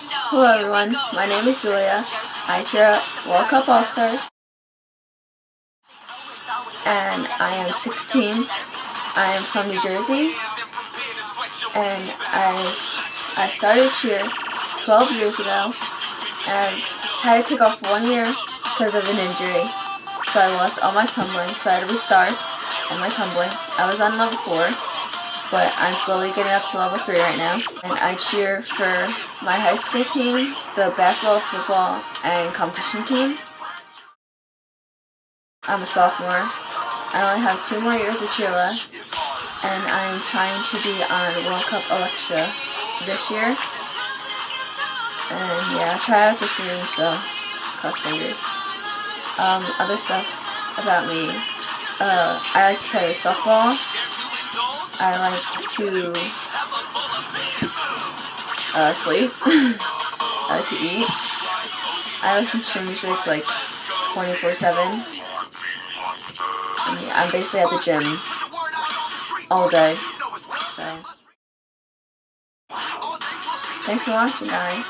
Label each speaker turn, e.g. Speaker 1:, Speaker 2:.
Speaker 1: Hello everyone, my name is Julia. I cheer at World Cup All-Stars and I am 16. I am from New Jersey and I started cheer 12 years ago and had to take off 1 year because of an injury. So I lost all my tumbling, so I had to restart all my tumbling. I was on level 4, but I'm slowly getting up to level 3 right now. And I cheer for my high school team, the basketball, football, and competition team. I'm a sophomore. I only have 2 more years of cheer left, and I'm trying to be on World Cup Electra this year. And yeah, tryouts are soon, so cross fingers. Other stuff about me. I like to play softball. I like to sleep. I like to eat. I listen to music like 24/7. I'm basically at the gym all day. So, thanks for watching, guys.